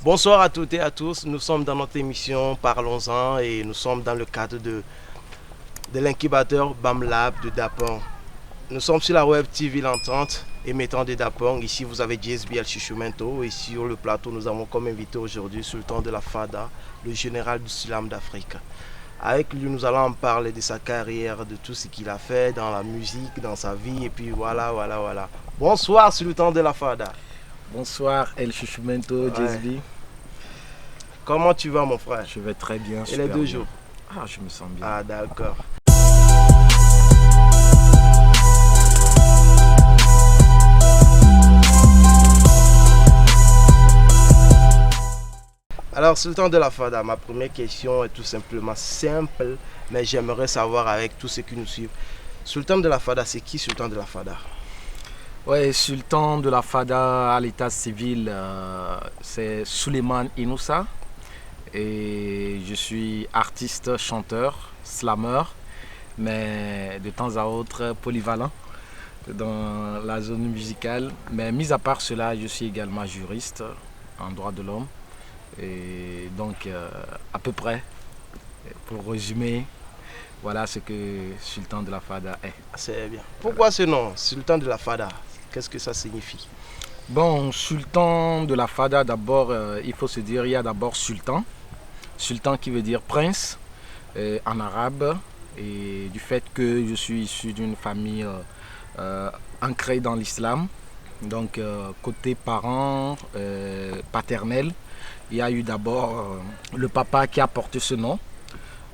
Bonsoir à toutes et à tous. Nous sommes dans notre émission Parlons-en et nous sommes dans le cadre de l'incubateur BAMLab de Dapong. Nous sommes sur la web TV L'Entente, émettant de Dapong. Ici, vous avez JSB El Chichumento et sur le plateau, nous avons comme invité aujourd'hui Sultan de la Fada, le général du Slam d'Afrique. Avec lui, nous allons en parler de sa carrière, de tout ce qu'il a fait dans la musique, dans sa vie et puis voilà. Bonsoir Sultan de la Fada. Bonsoir El Chichumento, JSB. Comment tu vas mon frère? Je vais très bien. Et les 2 jours? Ah, je me sens bien. Ah, d'accord. Alors, Sultan de la Fada, ma première question est tout simplement simple, mais j'aimerais savoir avec tous ceux qui nous suivent. Sultan de la Fada, c'est qui Sultan de la Fada? Ouais, Sultan de la Fada à l'état civil, c'est Suleiman Inoussa. Et je suis artiste, chanteur, slammer, mais de temps à autre polyvalent dans la zone musicale. Mais mis à part cela, je suis également juriste en droit de l'homme. Et donc, à peu près, pour résumer, voilà ce que Sultan de la Fada est. C'est bien. Pourquoi ce nom, Sultan de la Fada? Qu'est-ce que ça signifie? Bon, Sultan de la Fada, d'abord, il faut se dire, il y a d'abord Sultan. Sultan qui veut dire prince en arabe, et du fait que je suis issu d'une famille ancrée dans l'islam, donc côté parents paternels, il y a eu d'abord le papa qui a porté ce nom,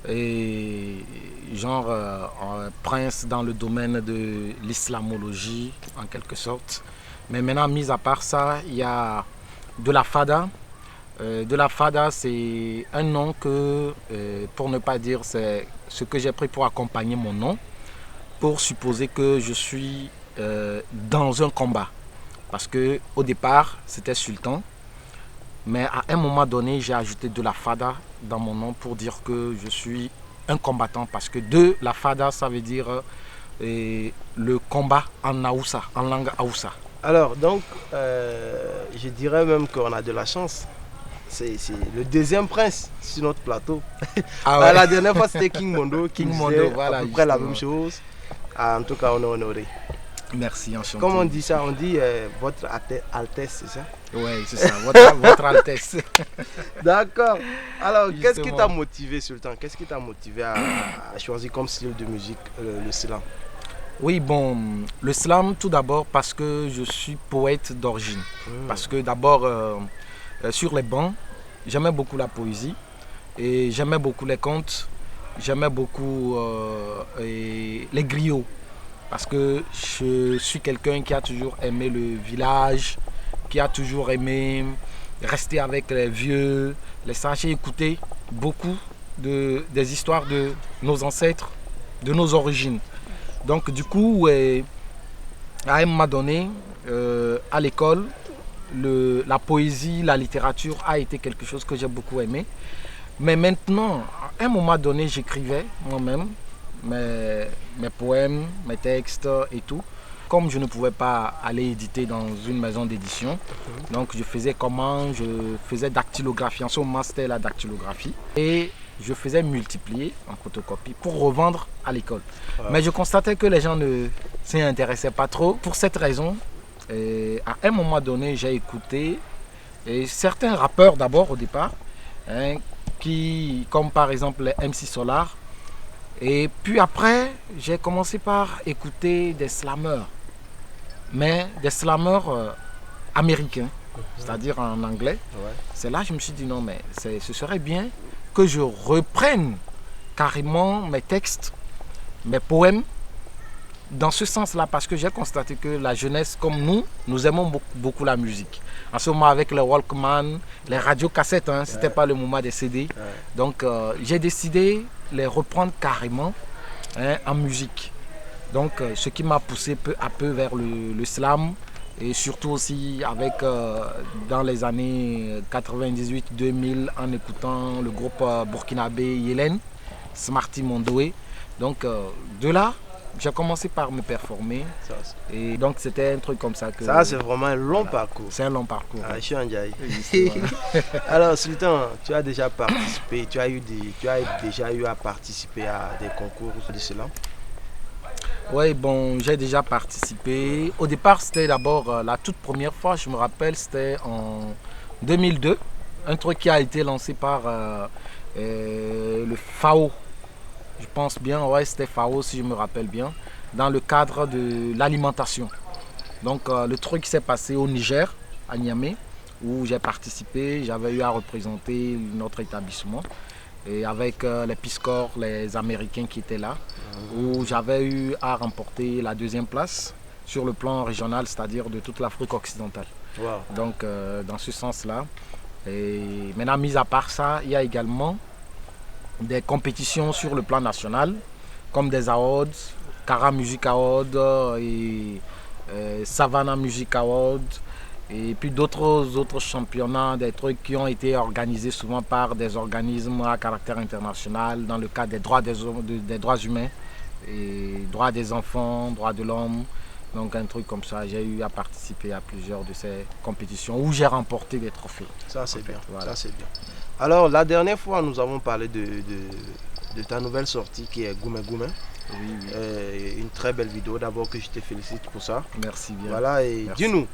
et genre prince dans le domaine de l'islamologie en quelque sorte. Mais maintenant, mis à part ça, il y a de la Fada. De la Fada, c'est un nom que, pour ne pas dire, c'est ce que j'ai pris pour accompagner mon nom, pour supposer que je suis dans un combat. Parce que au départ, c'était Sultan, mais à un moment donné, j'ai ajouté de la Fada dans mon nom pour dire que je suis un combattant. Parce que de la Fada, ça veut dire le combat en Haoussa, en langue Haoussa. Alors, donc, je dirais même qu'on a de la chance. C'est le deuxième prince sur notre plateau. Ah ouais. La dernière fois, c'était King Mondo qui King disait Mondo, voilà, à peu près la justement. même chose. En tout cas, on est honoré. Merci, enchanté. Comment on dit ça? On dit votre Altesse, c'est ça? Oui, c'est ça, votre Altesse. D'accord. Alors, qu'est-ce qui Justement. t'a motivé, Sultan? Qu'est-ce qui t'a motivé à choisir comme style de musique le slam? Oui, bon, le slam tout d'abord parce que je suis poète d'origine. Parce que d'abord, sur les bancs, j'aimais beaucoup la poésie et j'aimais beaucoup les contes, j'aimais beaucoup les griots. Parce que je suis quelqu'un qui a toujours aimé le village, qui a toujours aimé rester avec les vieux, les sages et écouter beaucoup des histoires de nos ancêtres, de nos origines. Donc du coup, à un moment donné, à l'école, la poésie, la littérature a été quelque chose que j'ai beaucoup aimé. Mais maintenant, à un moment donné, j'écrivais moi-même mes poèmes, mes textes et tout. Comme je ne pouvais pas aller éditer dans une maison d'édition, donc je faisais comment? Je faisais dactylographie. En ce moment, c'était la dactylographie. Et je faisais multiplier en photocopie pour revendre à l'école. Mais je constatais que les gens ne s'y intéressaient pas trop. Pour cette raison, à un moment donné, j'ai écouté certains rappeurs d'abord au départ, comme par exemple les MC Solar. Et puis après, j'ai commencé par écouter des slammers, mais des slammers américains, c'est-à-dire en anglais. Ouais. C'est là que je me suis dit non, mais ce serait bien que je reprenne carrément mes textes, mes poèmes, dans ce sens-là, parce que j'ai constaté que la jeunesse, comme nous aimons beaucoup la musique. En ce moment, avec les Walkman, les radiocassettes, c'était pas le moment des CD. Donc, j'ai décidé de les reprendre carrément en musique. Donc, ce qui m'a poussé peu à peu vers le slam, et surtout aussi avec, dans les années 98-2000, en écoutant le groupe burkinabé Yelen, Smarty Mondoé. Donc, de là, J'ai commencé par me performer. Ça, Et donc, c'était un truc comme ça que... ça, c'est vraiment un long parcours. C'est un long parcours. Ah, je suis en Djaï. Justement. Alors, Sultan, tu as déjà participé, tu as déjà eu à participer à des concours de cela? Oui, bon, j'ai déjà participé. Au départ, c'était d'abord la toute première fois, je me rappelle, c'était en 2002. Un truc qui a été lancé par le FAO. Je pense bien, ouais, c'était FAO si je me rappelle bien, dans le cadre de l'alimentation. Donc, le truc s'est passé au Niger, à Niamey, où j'ai participé. J'avais eu à représenter notre établissement. Et avec les Peace Corps, les Américains qui étaient là, où j'avais eu à remporter la deuxième place sur le plan régional, c'est-à-dire de toute l'Afrique occidentale. Wow. Donc, dans ce sens-là. Et maintenant, mis à part ça, il y a également des compétitions sur le plan national, comme des awards, Kara Music Award et Savannah Music Award. Et puis d'autres championnats, des trucs qui ont été organisés souvent par des organismes à caractère international dans le cadre des droits des droits humains, et droits des enfants, droits de l'homme. Donc un truc comme ça, j'ai eu à participer à plusieurs de ces compétitions où j'ai remporté des trophées. Ça c'est bien, voilà. Ça c'est bien. Alors la dernière fois nous avons parlé de ta nouvelle sortie qui est Goumé Goumé. Oui. Une très belle vidéo, d'abord que je te félicite pour ça. Merci bien. Voilà, et dis-nous,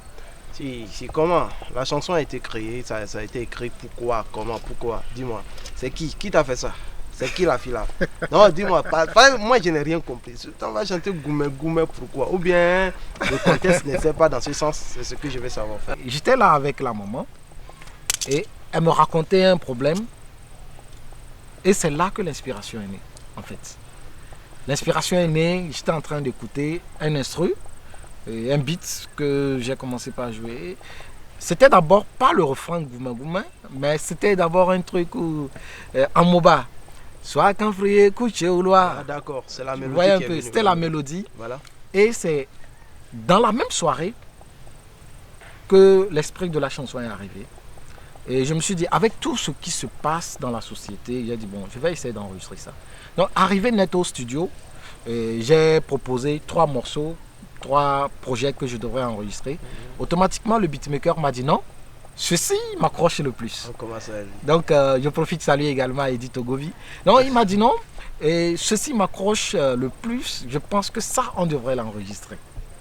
Si comment la chanson a été créée, ça a été écrit, pourquoi, comment, pourquoi, dis-moi. C'est qui t'a fait ça? C'est qui la fille là? Non, dis-moi, moi je n'ai rien compris. On va chanter Goumé Goumé, pourquoi? Ou bien le contexte ne fait pas dans ce sens, c'est ce que je vais savoir faire. J'étais là avec la maman et elle me racontait un problème et c'est là que l'inspiration est née en fait. L'inspiration est née, j'étais en train d'écouter un instru, un beat que j'ai commencé par jouer. C'était d'abord pas le refrain Goumé Goumé, mais c'était d'abord un truc en moba. Soit qu'un frier couché au loir. Ah, d'accord, c'est la mélodie. Vous voyez un peu, c'était la mélodie. Voilà. Et c'est dans la même soirée que l'esprit de la chanson est arrivé. Et je me suis dit, avec tout ce qui se passe dans la société, j'ai dit, bon, je vais essayer d'enregistrer ça. Donc, arrivé net au studio, j'ai proposé 3 morceaux, 3 projets que je devrais enregistrer. Automatiquement, le beatmaker m'a dit non. Ceci m'accroche le plus. Donc, je profite de saluer également Edith Togovi. Donc, il m'a dit non. Et ceci m'accroche le plus. Je pense que ça, on devrait l'enregistrer.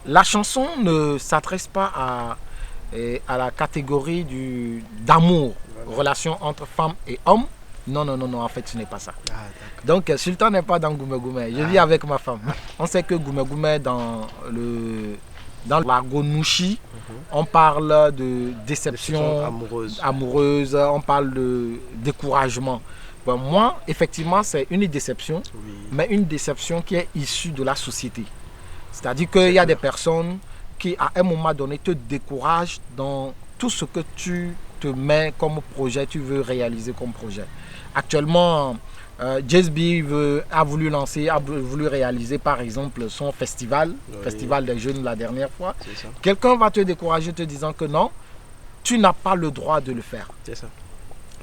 La chanson ne s'adresse pas à la catégorie d'amour, relation entre femme et homme. Non, non, non, non, en fait, ce n'est pas ça. Ah, donc, Sultan n'est pas dans Goumé Goumé. Je vis avec ma femme. On sait que Goumé Goumé, dans l'argot Nouchi, on parle de déception amoureuse, on parle de découragement. Ben, moi, effectivement, c'est une déception, mais une déception qui est issue de la société. C'est-à-dire qu'il y a des personnes qui, à un moment donné, te découragent dans tout ce que tu te mets comme projet, tu veux réaliser comme projet. Actuellement, JSB a voulu réaliser par exemple son festival, Festival des jeunes la dernière fois. Quelqu'un va te décourager te disant que non, tu n'as pas le droit de le faire. C'est ça.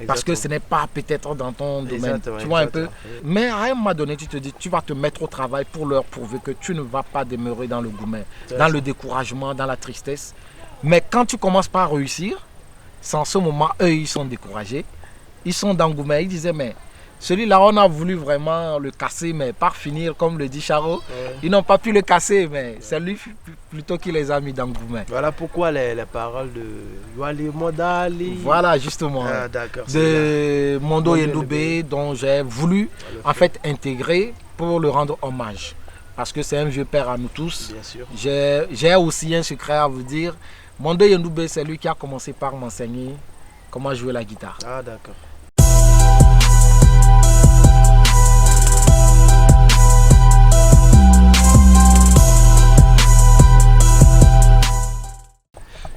Parce que ce n'est pas peut-être dans ton domaine. Tu vois un peu. Mais à un moment donné, tu te dis, tu vas te mettre au travail pour leur prouver que tu ne vas pas demeurer dans le gourmet, dans le découragement, dans la tristesse. Mais quand tu commences par réussir, c'est en ce moment, eux, ils sont découragés. Ils sont dans le gourmet. Ils disaient, mais celui-là, on a voulu vraiment le casser, mais par finir, comme le dit Charo, ils n'ont pas pu le casser, mais c'est lui plutôt qui les a mis dans le gourmet. Voilà pourquoi les paroles de Yoali Modali. Voilà, justement. Ah, de Mondo Yendoubé, dont j'ai voulu en fait intégrer pour le rendre hommage. Parce que c'est un vieux père à nous tous. Bien sûr. J'ai aussi un secret à vous dire. Mondo Yendoubé, c'est lui qui a commencé par m'enseigner comment jouer la guitare. Ah, d'accord.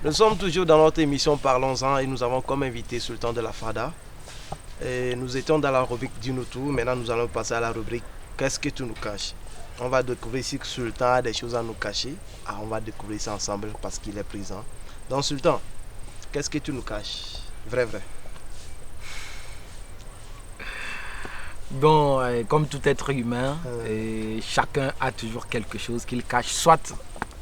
Nous sommes toujours dans notre émission Parlons-en et nous avons comme invité Sultan de la Fada. Et nous étions dans la rubrique Dis-nous tout. Maintenant, nous allons passer à la rubrique Qu'est-ce que tu nous caches? On va découvrir si Sultan a des choses à nous cacher. Ah, on va découvrir ça ensemble parce qu'il est présent. Donc, Sultan, qu'est-ce que tu nous caches? Vrai. Bon, comme tout être humain, chacun a toujours quelque chose qu'il cache, soit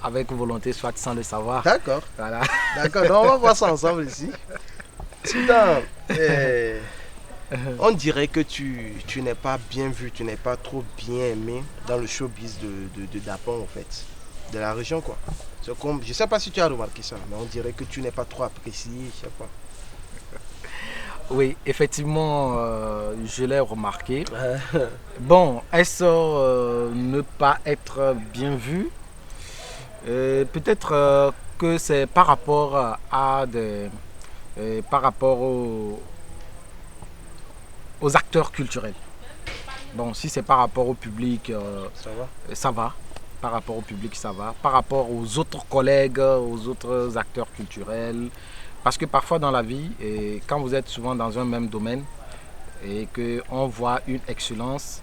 avec volonté, soit sans le savoir. D'accord. Voilà. D'accord, donc on va voir ça ensemble ici. Sultan, on dirait que tu n'es pas bien vu, tu n'es pas trop bien aimé dans le showbiz de Dapon en fait, de la région quoi. C'est comme, je ne sais pas si tu as remarqué ça, mais on dirait que tu n'es pas trop apprécié, je sais pas. Oui, effectivement, je l'ai remarqué. Bon, est-ce ne pas être bien vu? Peut-être que c'est par rapport à des, par rapport aux acteurs culturels. Bon, si c'est par rapport au public, Ça va? ça va. Par rapport au public, ça va. Par rapport aux autres collègues, aux autres acteurs culturels. Parce que parfois dans la vie, et quand vous êtes souvent dans un même domaine et qu'on voit une excellence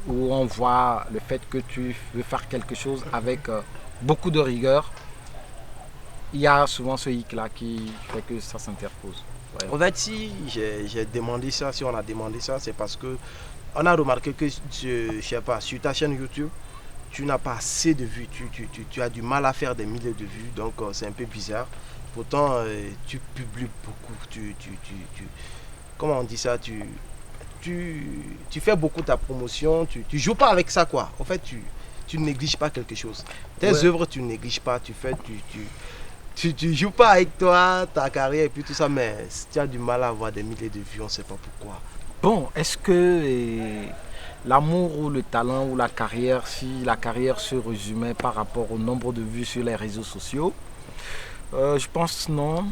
ou on voit le fait que tu veux faire quelque chose avec beaucoup de rigueur, il y a souvent ce hic-là qui fait que ça s'interpose. Ouais. En fait, si j'ai demandé ça, si on a demandé ça, c'est parce que on a remarqué que, je sais pas, sur ta chaîne YouTube, tu n'as pas assez de vues, tu as du mal à faire des milliers de vues, donc c'est un peu bizarre. Pourtant, tu publies beaucoup, comment on dit ça, tu fais beaucoup ta promotion, tu joues pas avec ça quoi. En fait, tu ne négliges pas quelque chose. Tes œuvres, tu ne négliges pas, tu joues pas avec toi, ta carrière et puis tout ça, mais si tu as du mal à avoir des milliers de vues, on ne sait pas pourquoi. Bon, est-ce que l'amour ou le talent ou la carrière, si la carrière se résumait par rapport au nombre de vues sur les réseaux sociaux? Je pense non.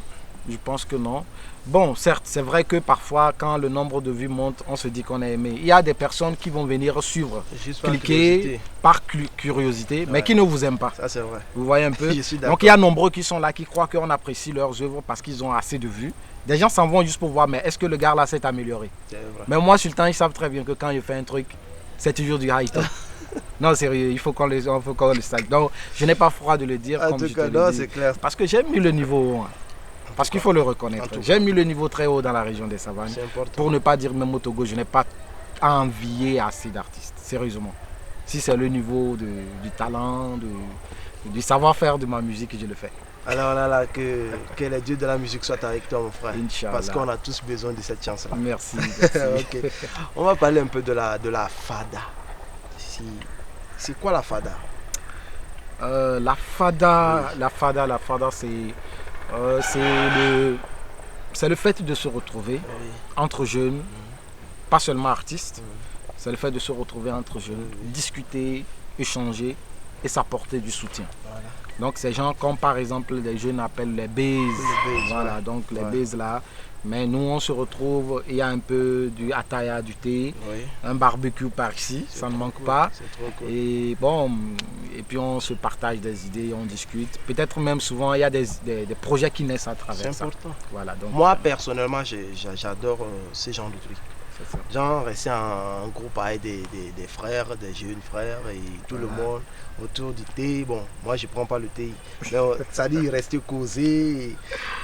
Je pense que non. Bon, certes, c'est vrai que parfois, quand le nombre de vues monte, on se dit qu'on est aimé. Il y a des personnes qui vont venir suivre, Juste par cliquer curiosité. par curiosité, mais Ouais. qui ne vous aiment pas. Ça, c'est vrai. Vous voyez un peu? Je suis d'accord. Donc il y a nombreux qui sont là, qui croient qu'on apprécie leurs œuvres parce qu'ils ont assez de vues. Des gens s'en vont juste pour voir, mais est-ce que le gars là s'est amélioré? C'est vrai. Mais moi, Sultan, ils savent très bien que quand je fais un truc, c'est toujours du high top. Non, sérieux, il faut qu'on le sache. Donc, je n'ai pas froid de le dire En comme tout je cas, te non, le dis. c'est clair. Parce que j'ai mis le niveau haut. Parce qu'il faut le En reconnaître. tout cas. J'ai mis le niveau très haut dans la région des Savanes. C'est important. Pour ne pas dire même au Togo, je n'ai pas à envier assez d'artistes. Sérieusement. Si c'est le niveau du talent, du savoir-faire de ma musique, je le fais. Alors là, que les dieux de la musique soient avec toi, mon frère. Inch'Allah. Parce qu'on a tous besoin de cette chance-là. Merci. merci. Ok. On va parler un peu de la fada. C'est quoi la fada? La fada, c'est le fait de se retrouver Oui. entre jeunes, pas seulement artistes. C'est le fait de se retrouver entre jeunes, discuter, échanger et s'apporter du soutien. Voilà. Donc ces gens comme par exemple les jeunes appellent les baises. Les baises, Voilà, ouais. donc les Ouais. baises là. Mais nous on se retrouve, il y a un peu du ataya, du thé, Oui. un barbecue par ici, C'est ça ne trop manque cool. pas. C'est trop cool. Et bon, et puis on se partage des idées, on discute. Peut-être même souvent il y a des projets qui naissent à C'est travers ça. important. Voilà, donc Moi, personnellement, j'adore ce genre de trucs. c'est ça. Genre, rester en groupe avec des frères, des jeunes frères et tout le Voilà. monde autour du thé. Bon, moi, je prends pas le thé. Mais ça dit rester causer.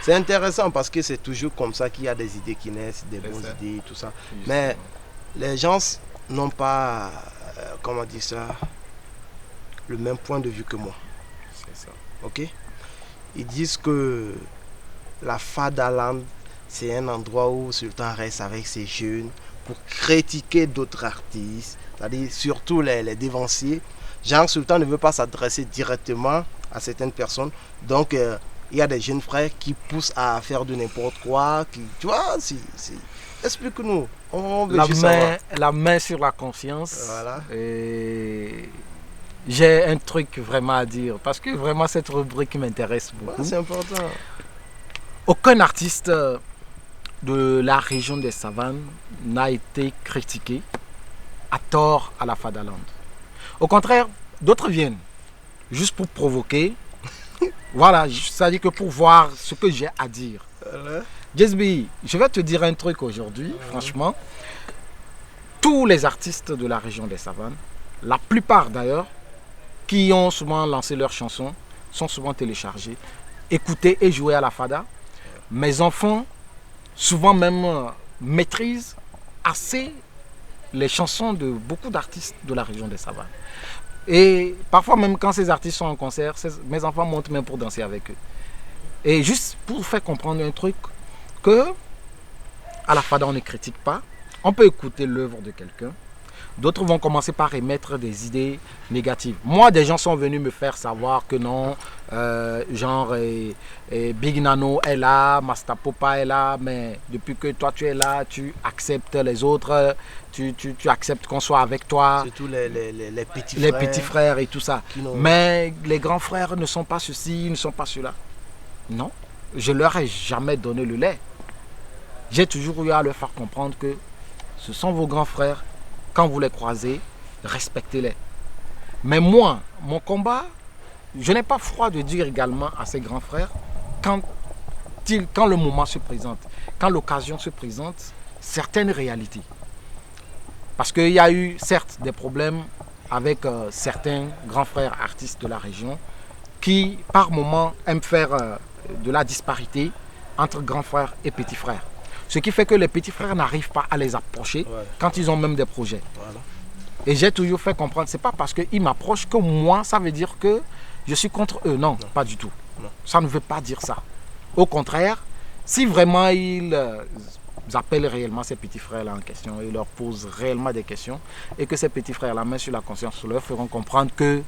C'est intéressant parce que c'est toujours comme ça qu'il y a des idées qui naissent, des C'est bonnes ça. idées, tout ça. Justement. Mais les gens n'ont pas, comment dire ça, le même point de vue que moi. C'est ça. Ok? Ils disent que la Fadaland, c'est un endroit où Sultan reste avec ses jeunes pour critiquer d'autres artistes, c'est-à-dire surtout les dévanciers. Genre, Sultan ne veut pas s'adresser directement à certaines personnes. Donc, il y a des jeunes frères qui poussent à faire de n'importe quoi. Tu vois, explique-nous. On veut juste savoir. La main sur la conscience. Voilà. Et j'ai un truc vraiment à dire parce que vraiment cette rubrique m'intéresse Ouais, beaucoup. c'est important. Aucun artiste de la région des Savanes n'a été critiqué à tort à la Fadaland. Au contraire, d'autres viennent juste pour provoquer. Voilà, c'est-à-dire que pour voir ce que j'ai à dire. Voilà. Jesby, je vais te dire un truc aujourd'hui, franchement. Tous les artistes de la région des Savanes, la plupart d'ailleurs, qui ont souvent lancé leurs chansons, sont souvent téléchargés, écoutés et joués à la Fada. Mes enfants, souvent même, maîtrisent assez les chansons de beaucoup d'artistes de la région des Savanes. Et parfois même quand ces artistes sont en concert, mes enfants montent même pour danser avec eux. Et juste pour faire comprendre un truc, que à la FADA on ne critique pas, on peut écouter l'œuvre de quelqu'un. D'autres vont commencer par émettre des idées négatives. Moi, des gens sont venus me faire savoir que non, Big Nano est là, Master Popa est là, mais depuis que toi tu es là, tu acceptes les autres, tu acceptes qu'on soit avec toi. Surtout les petits les frères. petits frères et tout ça. Mais les grands frères ne sont pas ceci, ne sont pas cela. Non, je leur ai jamais donné le lait. J'ai toujours eu à leur faire comprendre que ce sont vos grands frères. Quand vous les croisez, respectez-les. Mais moi, mon combat, je n'ai pas froid de dire également à ces grands frères, quand le moment se présente, quand l'occasion se présente, certaines réalités. Parce qu'il y a eu certes des problèmes avec certains grands frères artistes de la région qui, par moment, aiment faire de la disparité entre grands frères et petits frères. Ce qui fait que les petits frères n'arrivent pas à les approcher quand ils ont même des projets. Voilà. Et j'ai toujours fait comprendre, c'est pas parce qu'ils m'approchent que moi, ça veut dire que je suis contre eux. Non, pas du tout. Non. Ça ne veut pas dire ça. Au contraire, si vraiment ils appellent réellement ces petits frères-là en question et leur posent réellement des questions et que ces petits frères, la main sur la conscience, leur feront comprendre que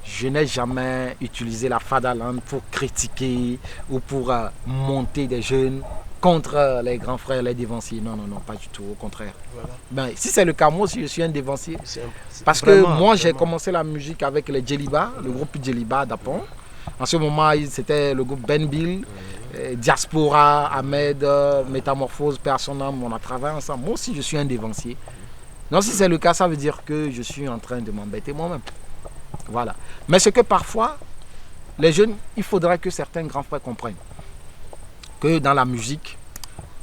je n'ai jamais utilisé la Fada Land pour critiquer ou pour monter des jeunes contre les grands frères, les dévanciers. Non, pas du tout, au contraire. Voilà. Ben, si c'est le cas, moi aussi je suis un dévancier. Parce vraiment, que moi j'ai commencé la musique avec les Djeliba, le groupe Djeliba d'Apon. En ce moment, c'était le groupe Ben Bill, Diaspora, Ahmed, Métamorphose, Personnam, on a travaillé ensemble. Moi aussi je suis un dévancier. Non, si c'est le cas, ça veut dire que je suis en train de m'embêter moi-même. Voilà. Mais c'est que parfois, les jeunes, il faudrait que certains grands frères comprennent que dans la musique,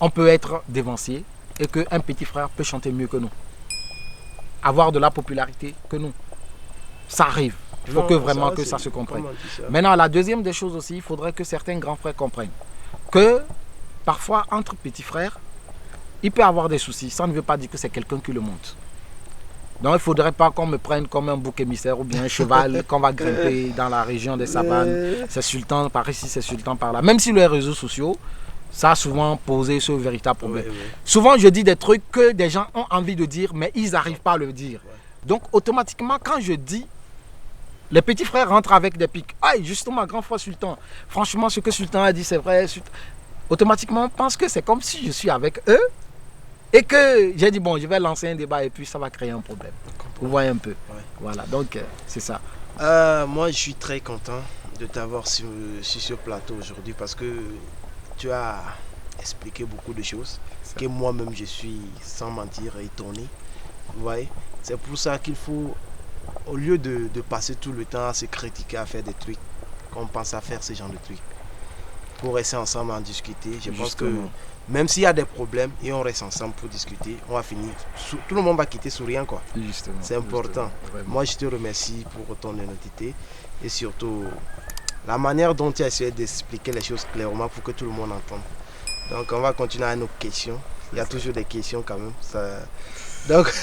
on peut être dévancier et qu'un petit frère peut chanter mieux que nous. Avoir de la popularité que nous. Ça arrive. Il faut vraiment que ça se comprenne. Maintenant, la deuxième des choses aussi, il faudrait que certains grands frères comprennent que parfois, entre petits frères, il peut y avoir des soucis. Ça ne veut pas dire que c'est quelqu'un qui le monte. Donc, il ne faudrait pas qu'on me prenne comme un bouc émissaire ou bien un cheval qu'on va grimper dans la région des Savanes. C'est sultan par ici, c'est sultan par là. Même si les réseaux sociaux, ça a souvent posé ce véritable problème. Oui. Souvent, je dis des trucs que des gens ont envie de dire, mais ils n'arrivent pas à le dire. Donc, automatiquement, quand je dis, les petits frères rentrent avec des pics. Ah, justement, grand frère sultan. Franchement, ce que sultan a dit, c'est vrai. Automatiquement, on pense que c'est comme si je suis avec eux. Et que j'ai dit, bon, je vais lancer un débat et puis ça va créer un problème. Vous voyez un peu. Ouais. Voilà, donc c'est ça. Moi, je suis très content de t'avoir sur ce plateau aujourd'hui parce que tu as expliqué beaucoup de choses que moi-même, je suis, sans mentir, étonné. Vous voyez, c'est pour ça qu'il faut, au lieu de passer tout le temps à se critiquer, à faire des trucs, qu'on pense à faire ce genre de trucs, pour rester ensemble en discuter. Je pense que même s'il y a des problèmes et on reste ensemble pour discuter, on va finir. Tout le monde va quitter souriant, quoi. C'est important. Moi, je te remercie pour ton honnêteté et surtout la manière dont tu as essayé d'expliquer les choses clairement pour que tout le monde entende. Donc, on va continuer à nos questions. Il y a toujours des questions quand même. Donc,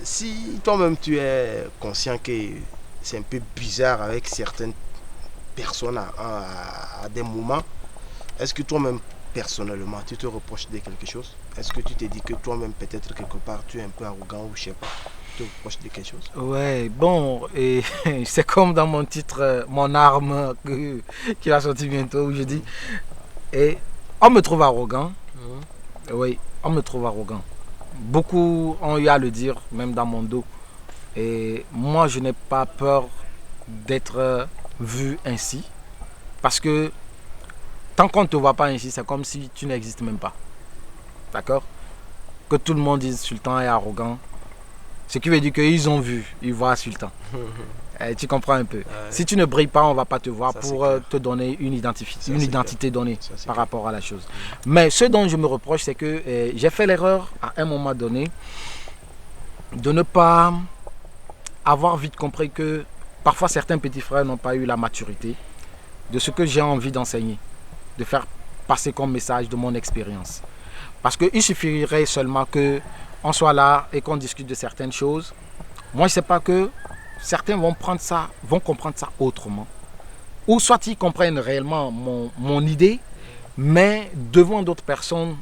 si toi-même tu es conscient que c'est un peu bizarre avec certaines personnes à des moments, est-ce que toi-même, personnellement, tu te reproches de quelque chose? Est-ce que tu te dis que toi-même, peut-être quelque part, tu es un peu arrogant ou je sais pas, tu te reproches de quelque chose? Ouais, bon, et c'est comme dans mon titre, mon arme, qui va sortir bientôt, où je dis, et on me trouve arrogant. Oui, on me trouve arrogant. Beaucoup ont eu à le dire, même dans mon dos. Et moi, je n'ai pas peur d'être vu ainsi, parce que tant qu'on ne te voit pas ainsi, c'est comme si tu n'existes même pas. D'accord? Que tout le monde dise Sultan est arrogant. Ce qui veut dire qu'ils ont vu, ils voient Sultan. Tu comprends un peu. Ouais. Si tu ne brilles pas, on ne va pas te voir pour te donner une identité donnée par rapport à la chose. Mais ce dont je me reproche, c'est que j'ai fait l'erreur à un moment donné de ne pas avoir vite compris que parfois certains petits frères n'ont pas eu la maturité de ce que j'ai envie d'enseigner, de faire passer comme message de mon expérience. Parce qu'il suffirait seulement qu'on soit là et qu'on discute de certaines choses. Moi, je ne sais pas que certains vont comprendre ça autrement. Ou soit ils comprennent réellement mon idée, mais devant d'autres personnes,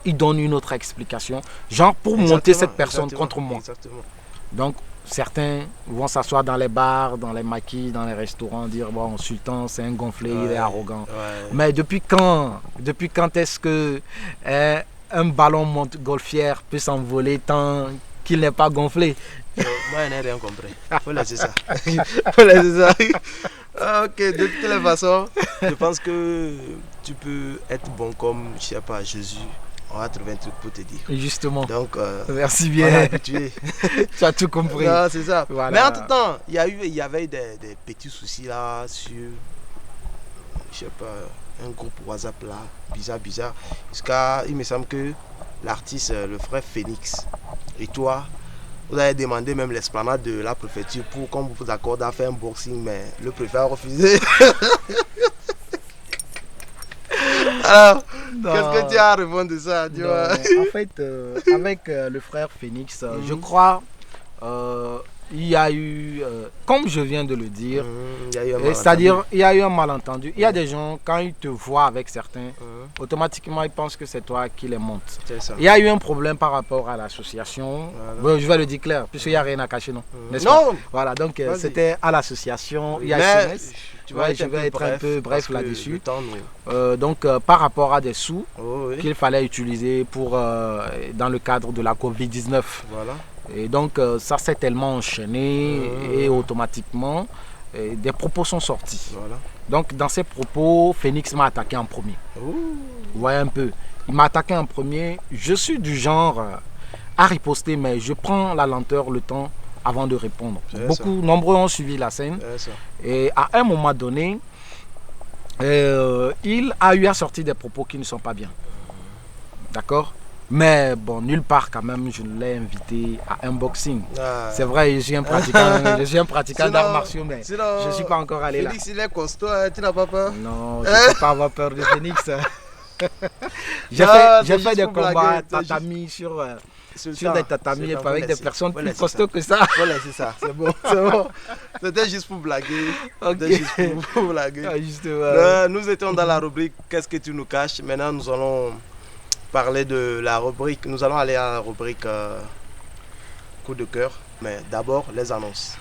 ils donnent une autre explication. Genre pour monter cette personne contre moi. Exactement. Donc, certains vont s'asseoir dans les bars, dans les maquis, dans les restaurants, dire bon, Sultan, c'est un gonflé, il est arrogant. Ouais. Mais depuis quand est-ce que un ballon montgolfière peut s'envoler tant qu'il n'est pas gonflé? Moi, je n'ai rien compris. Faut laisser ça. Faut laisser ça. Ok, de toutes les façons, je pense que tu peux être bon comme, je sais pas, Jésus. On va trouver un truc pour te dire. Justement. Donc, merci on est bien. habitué. Tu as tout compris. Non, c'est ça. Voilà. Mais entre-temps, il y avait des petits soucis là sur, je sais pas, un groupe WhatsApp là, bizarre. Jusqu'à, il me semble que l'artiste, le frère Phoenix, et toi, vous avez demandé même l'esplanade de la préfecture pour qu'on vous accorde à faire un boxing, mais le préfet a refusé. Alors, qu'est-ce que tu as à répondre de ça, tu vois? En fait, avec le frère Phoenix, je crois il y a eu, comme je viens de le dire, c'est-à-dire il y a eu un malentendu. Il y a des gens, quand ils te voient avec certains, automatiquement ils pensent que c'est toi qui les montes. Il y a eu un problème par rapport à l'association. Voilà. Je vais le dire clair, puisqu'il n'y a rien à cacher, non? Non. Voilà, donc c'était à l'association IHMS. Je vais être un peu bref là-dessus. Donc par rapport à des sous qu'il fallait utiliser pour, dans le cadre de la Covid-19. Voilà. Et donc ça s'est tellement enchaîné et automatiquement des propos sont sortis. Voilà. Donc dans ces propos, Phoenix m'a attaqué en premier. Vous voyez un peu, il m'a attaqué en premier. Je suis du genre à riposter, mais je prends la lenteur, le temps avant de répondre. Nombreux ont suivi la scène. Et à un moment donné, il a eu à sortir des propos qui ne sont pas bien. D'accord? Mais bon, nulle part quand même, je l'ai invité à un boxing. C'est vrai, je suis un pratiquant d'arts martiaux, mais je ne suis pas encore allé là. Félix, il est costaud, tu n'as pas peur? Non, je ne peux pas avoir peur de Phoenix. J'ai fait des combats tatami sur des tatamis avec des personnes plus costauds que ça. Voilà, c'est ça, c'est bon, c'est bon. C'était juste pour blaguer. C'était juste pour blaguer. Nous étions dans la rubrique Qu'est-ce que tu nous caches? Maintenant, nous allons parler de la rubrique. Nous allons aller à la rubrique coup de cœur. Mais d'abord, les annonces.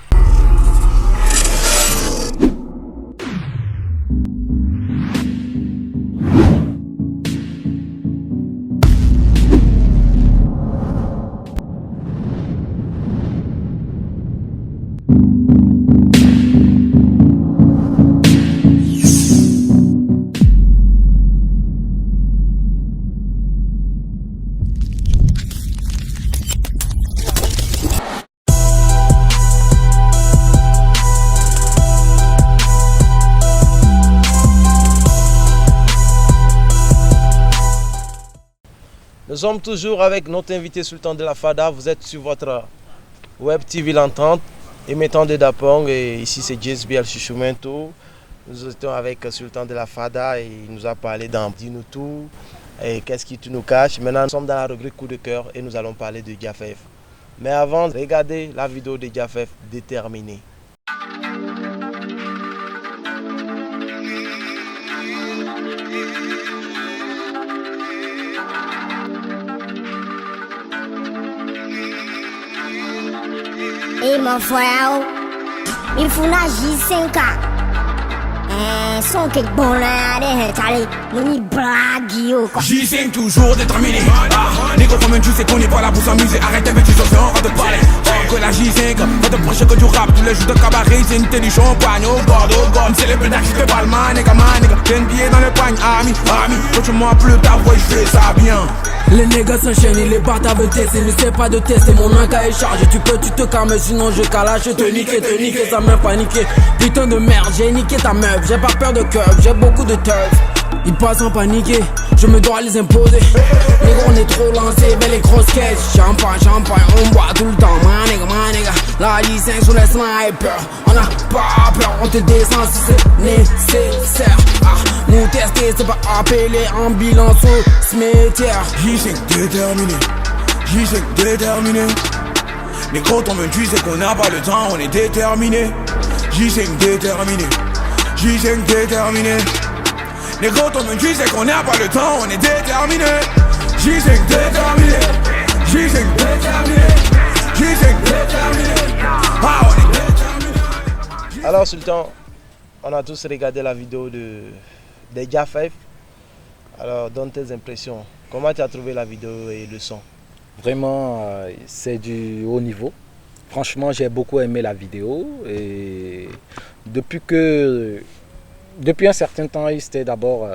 Nous sommes toujours avec notre invité Sultan de la Fada. Vous êtes sur votre web TV L'Entente, émettant de Dapong, et ici c'est JSB Al Chichoumento. Nous étions avec Sultan de la Fada et il nous a parlé d'un Dis-nous tout et qu'est-ce qui tu nous caches. Maintenant nous sommes dans la rubrique coup de cœur et nous allons parler de Diafef. Mais avant, regardez la vidéo de Diafef Déterminé. Et mon frère, il faut nager 5 ans. Son que bon là, des blague. J'y sais toujours déterminé. Négro, comme tu sais qu'on n'est pas là pour s'amuser. Arrêtez, mais tu te fais en train de parler. Que la J5, va te procher que du rap. Tous les jours de cabaret, c'est une télé du champagne. Au bord de gomme, c'est les pétards qui te parlent, man. Négro, j'ai un billet dans le pagne, ami. Quand tu m'en plus ta voix, je fais ça bien. Les nègres s'enchaînent, ils les battent avec tester. Ne sais pas de tester, mon main est chargé. Tu te calmes, sinon je calache. Te niquer, ça m'a paniqué. Putain de merde, j'ai niqué ta meuf. J'ai pas peur de curve, j'ai beaucoup de turf. Ils passent en paniquer, je me dois les imposer. Les gros on est trop lancés, mais les grosses caisses. Champagne, champagne, on boit tout le temps. My nigga, la J5 sur les snipers. On a pas peur, on te descend si c'est nécessaire. Nous tester, c'est pas appeler ambulance au cimetière. J5 déterminé, J5 déterminé. Mais quand on me tue, c'est qu'on n'a pas le temps, on est déterminé. J5 déterminé, J5 déterminé. Mais quand on me tue, c'est qu'on n'a pas le temps, on est déterminé. J5 déterminé, J5 déterminé, J5 déterminé. Ah, on est déterminé. Alors Sultan, on a tous regardé la vidéo de Jah5. Alors donne tes impressions. Comment tu as trouvé la vidéo et le son? Vraiment, c'est du haut niveau. Franchement, j'ai beaucoup aimé la vidéo. Et depuis un certain temps, il s'était d'abord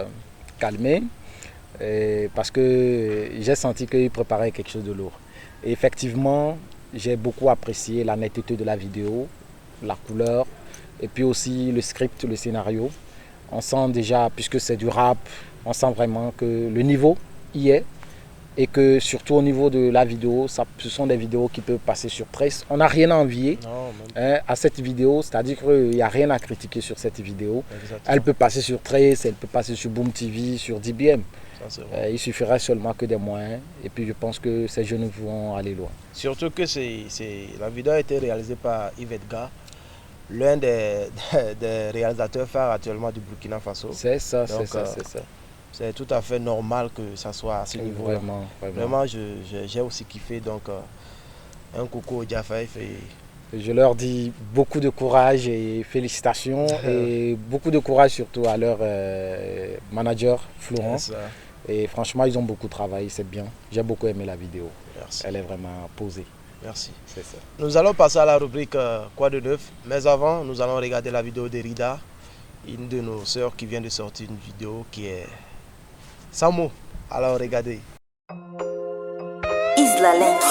calmé. Parce que j'ai senti qu'il préparait quelque chose de lourd. Et effectivement, j'ai beaucoup apprécié la netteté de la vidéo, la couleur, et puis aussi le script, le scénario. On sent déjà, puisque c'est du rap, on sent vraiment que le niveau y est. Et que surtout au niveau de la vidéo, ce sont des vidéos qui peuvent passer sur Trace. On n'a rien à envier à cette vidéo, c'est-à-dire qu'il n'y a rien à critiquer sur cette vidéo. Exactement. Elle peut passer sur Trace, elle peut passer sur Boom TV, sur DBM. Il suffirait seulement que des moyens. Et puis je pense que ces jeunes vont aller loin. Surtout que la vidéo a été réalisée par Yves Edgar, l'un des réalisateurs phares actuellement du Burkina Faso. C'est ça, c'est ça. C'est tout à fait normal que ça soit à ce niveau-là. Vraiment, j'ai aussi kiffé. Donc, un coucou au Jah5. Je leur dis beaucoup de courage et félicitations. Et beaucoup de courage surtout à leur manager, Florent. Et franchement, ils ont beaucoup travaillé, c'est bien. J'ai beaucoup aimé la vidéo. Merci. Elle est vraiment posée. Merci. C'est ça. Nous allons passer à la rubrique Quoi de neuf. Mais avant, nous allons regarder la vidéo de Rida, une de nos sœurs qui vient de sortir une vidéo qui est sans mots. Alors regardez. Isla Lynx.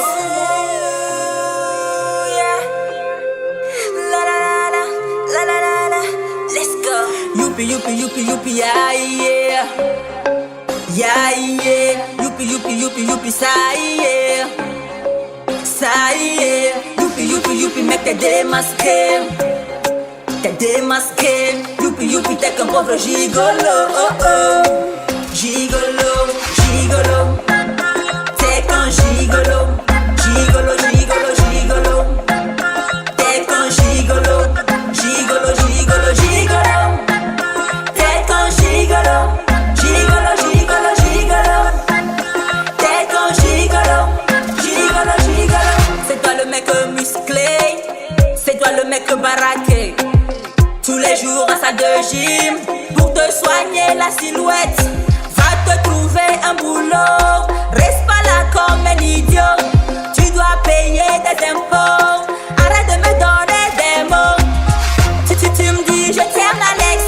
Let's go. Youpi, youpi, youpi, youpi, yeah, yeah. Yeah, yeah. Youpi, youpi, youpi, youpi, ça y est. Ça y est. Youpi, youpi, youpi, mec, t'es démasqué. T'es démasqué. Youpi, youpi, t'es qu'un pauvre gigolo. Oh, oh. Gigolo, gigolo. T'es qu'un gigolo. Gigolo, gigolo, gigolo. T'es qu'un gigolo. Gigolo, gigolo, gigolo. T'es qu'un gigolo. Gigolo, gigolo, gigolo. T'es qu'un gigolo. Gigolo, gigolo. C'est toi le mec musclé. C'est toi le mec baraqué. Tous les jours à salle de gym pour te soigner la silhouette. Va te trouver un boulot. Reste pas là comme un idiot. Tu dois payer des impôts. Arrête de me donner des mots. Tu me dis je t'aime Alex.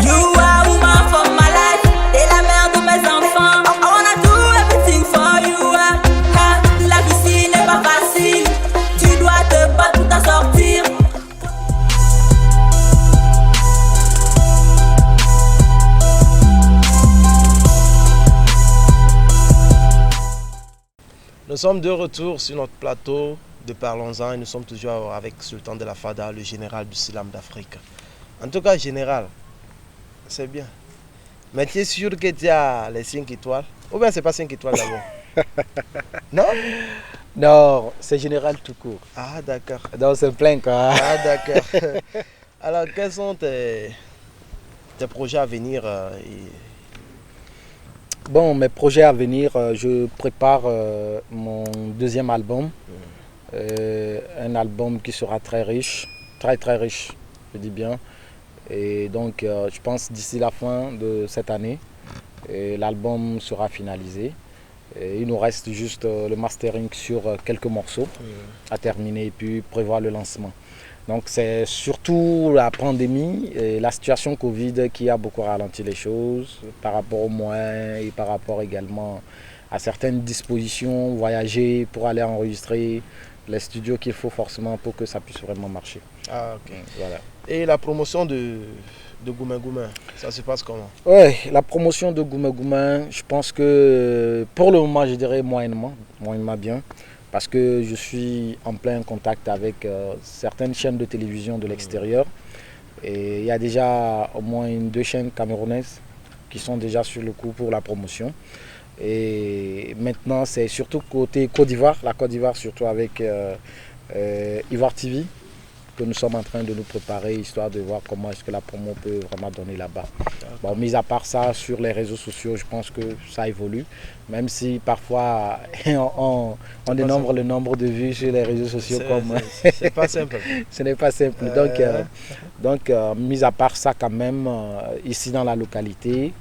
You are woman for my life. T'es la mère de mes enfants. I wanna do everything for you. La vie n'est pas facile. Tu dois te battre pour t'en sortir. Nous sommes de retour sur notre plateau de Parlons-en et nous sommes toujours avec Sultan de la Fada, le général du Slam d'Afrique. En tout cas, général, c'est bien. Mais tu es sûr que tu as les 5 étoiles? Ou bien c'est pas 5 étoiles d'abord? Non? Non, c'est général tout court. Ah d'accord. Donc c'est plein quoi. Ah d'accord. Alors quels sont tes projets à venir Bon, mes projets à venir, je prépare mon deuxième album. Un album qui sera très riche, très riche, je dis bien. Et donc, je pense d'ici la fin de cette année, l'album sera finalisé. Et il nous reste juste le mastering sur quelques morceaux à terminer et puis prévoir le lancement. Donc c'est surtout la pandémie et la situation Covid qui a beaucoup ralenti les choses par rapport aux moyens et par rapport également à certaines dispositions, voyager pour aller enregistrer, les studios qu'il faut forcément pour que ça puisse vraiment marcher. Ah ok. Voilà. Et la promotion de Goumen Goumen, ça se passe comment? Ouais, la promotion de Goumen Goumen, je pense que pour le moment, je dirais moyennement bien. Parce que je suis en plein contact avec certaines chaînes de télévision de l'extérieur. Et il y a déjà au moins 2 chaînes camerounaises qui sont déjà sur le coup pour la promotion. Et maintenant, c'est surtout côté Côte d'Ivoire, la Côte d'Ivoire surtout avec Ivoire TV, que nous sommes en train de nous préparer, histoire de voir comment est-ce que la promo peut vraiment donner là-bas. Bon, mis à part ça, sur les réseaux sociaux, je pense que ça évolue. Même si parfois on dénombre le nombre de vues sur les réseaux sociaux comme... C'est pas simple. Ce n'est pas simple. Donc, mis à part ça quand même, ici dans la localité,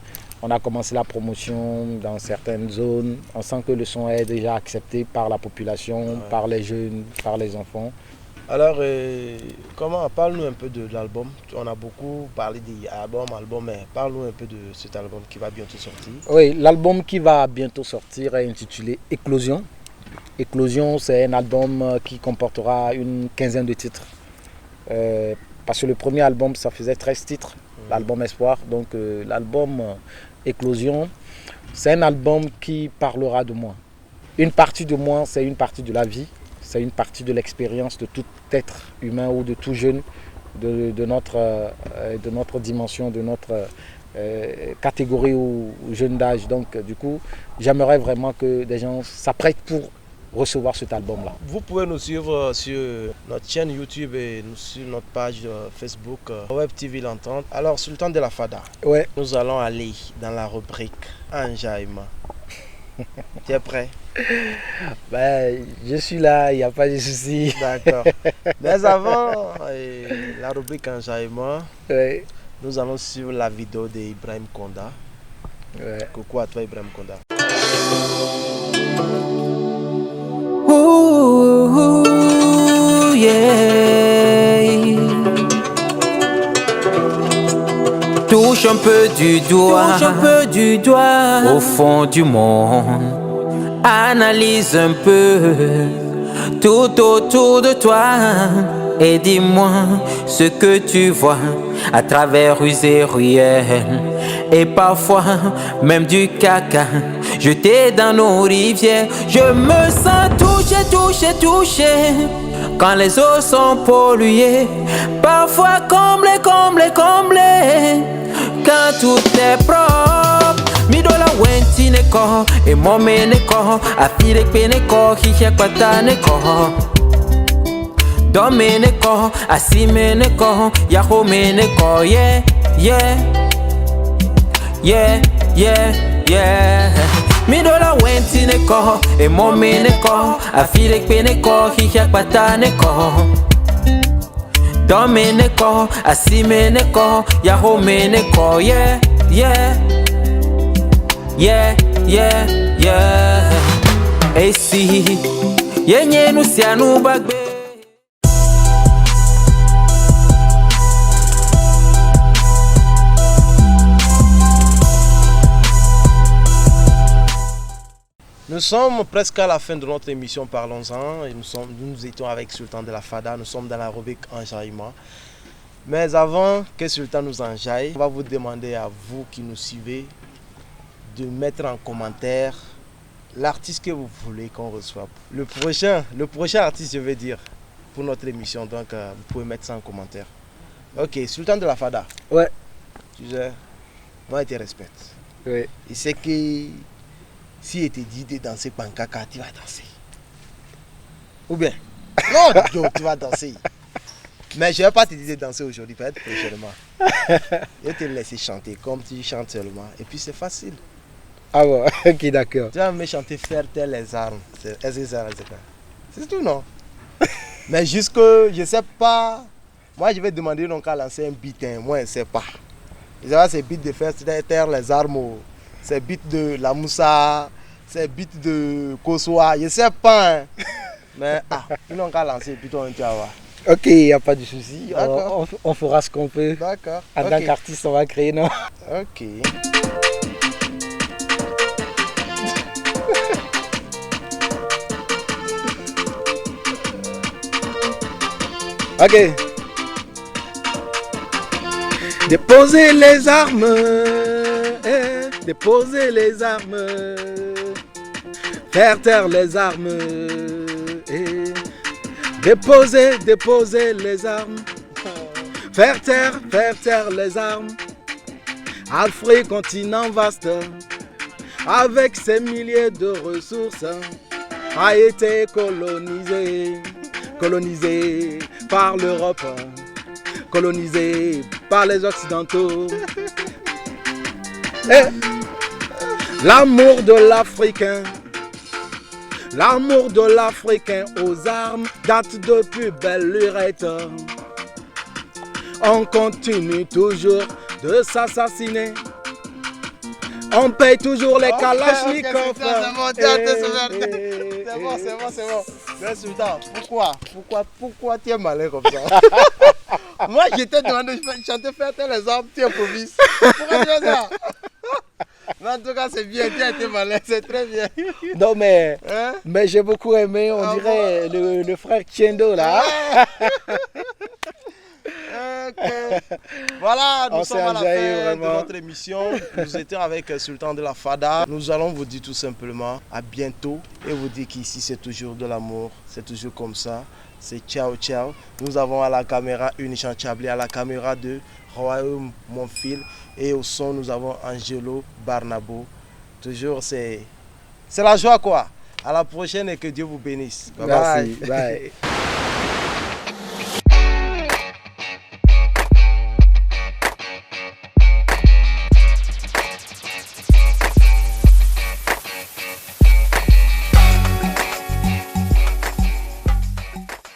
on a commencé la promotion dans certaines zones. On sent que le son est déjà accepté par la population, par les jeunes, par les enfants. Alors, parle-nous un peu de l'album. On a beaucoup parlé d'album, mais parle-nous un peu de cet album qui va bientôt sortir. Oui, l'album qui va bientôt sortir est intitulé Éclosion. Éclosion, c'est un album qui comportera une 15aine de titres. Parce que le premier album, ça faisait 13 titres, l'album Espoir. Donc l'album Éclosion, c'est un album qui parlera de moi. Une partie de moi, c'est une partie de la vie. C'est une partie de l'expérience de tout être humain ou de tout jeune, de notre dimension, de notre catégorie ou jeune d'âge. Donc du coup, j'aimerais vraiment que des gens s'apprêtent pour recevoir cet album-là. Vous pouvez nous suivre sur notre chaîne YouTube et sur notre page Facebook Web TV L'Entente. Alors, Sultan de la Fada, Ouais. nous allons aller dans la rubrique Enjaillement. Tu es prêt? Ben, je suis là, il n'y a pas de souci. D'accord. Mais avant la rubrique Enjaillement, Ouais. nous allons suivre la vidéo d'Ibrahim Konda. Ouais. Coucou à toi, Ibrahim Konda. Ooh, yeah. Touche un peu du doigt, au fond du monde. Analyse un peu tout autour de toi et dis-moi ce que tu vois à travers rues et ruelles et parfois même du caca jeté dans nos rivières. Je me sens touché quand les eaux sont polluées, parfois comblées quand tout est propre. Midola wenti neko, e mome neko, afire pe neko, hihe kwata neko. Dome neko, asime neko, yahome neko, yeah, yeah, yeah, yeah, yeah. Midola wenti neko, e mome neko, afire pe neko, hihe kwata neko. Dome neko, asime neko, yahome neko, yeah, yeah. Yeah, yeah, yeah. Hey, si yenye nusianu bagbe. Nous sommes presque à la fin de notre émission Parlons-en et nous étions avec Sultan de la Fada, nous sommes dans la rubrique Enjaillement. Mais avant que Sultan nous enjaille, on va vous demander à vous qui nous suivez de mettre en commentaire l'artiste que vous voulez qu'on reçoive. Le prochain artiste, je vais dire, pour notre émission. Donc, vous pouvez mettre ça en commentaire. Ok, Sultan de la Fada. Ouais. Tu sais, moi, je te respecte. Ouais. Et c'est que si il te dit de danser pankaka, tu vas danser. Ou bien, non, Joe, tu vas danser. Mais je ne vais pas te dire de danser aujourd'hui, peut-être prochainement. Je vais te laisser chanter comme tu chantes seulement. Et puis, c'est facile. Ah bon, ok, d'accord. Tu vas me chanter faire tel les armes. C'est tout, non? Mais jusque, je ne sais pas. Moi, je vais demander donc à lancer un beat. Hein. Moi, je ne sais pas. Je sais pas, c'est beat de faire taire les armes. C'est beat de la Moussa. C'est beat de Kosoa. Je ne sais pas. Hein. Mais, ils n'ont qu'à lancer. Plutôt, tu vas voir. Ok, il n'y a pas de souci. On fera ce qu'on peut. D'accord. En tant qu'artiste, on va créer, non? Ok. Ok. Déposez les armes, déposez les armes, faire taire les armes, déposez, déposez les armes, faire taire les armes. Afrique, continent vaste, avec ses milliers de ressources, a été colonisé par l'Europe, colonisé par les Occidentaux. Et l'amour de l'Africain aux armes date depuis belle lurette. On continue toujours de s'assassiner. On paye toujours les kalachnikovs. C'est bon. Mais Sultan, pourquoi tu es malin comme ça? Moi, je t'ai demandé de chanter faire les armes, tu improvises. Pourquoi tu fais ça? Mais en tout cas, c'est bien, tu as été malin, c'est très bien. Non, mais, Hein? mais j'ai beaucoup aimé, on dirait le frère Tiendo là. Ok. Voilà, nous On sommes s'est à la enjaillé, fin de vraiment. notre émission. Nous étions avec Sultan de la Fada. Nous allons vous dire tout simplement à bientôt et vous dire qu'ici c'est toujours de l'amour, c'est toujours comme ça. C'est ciao ciao. Nous avons à la caméra Unichan Chabli, à la caméra de Royaume Monfil et au son nous avons Angelo Barnabo. Toujours c'est la joie quoi. À la prochaine et que Dieu vous bénisse. Bye bye. Merci, bye.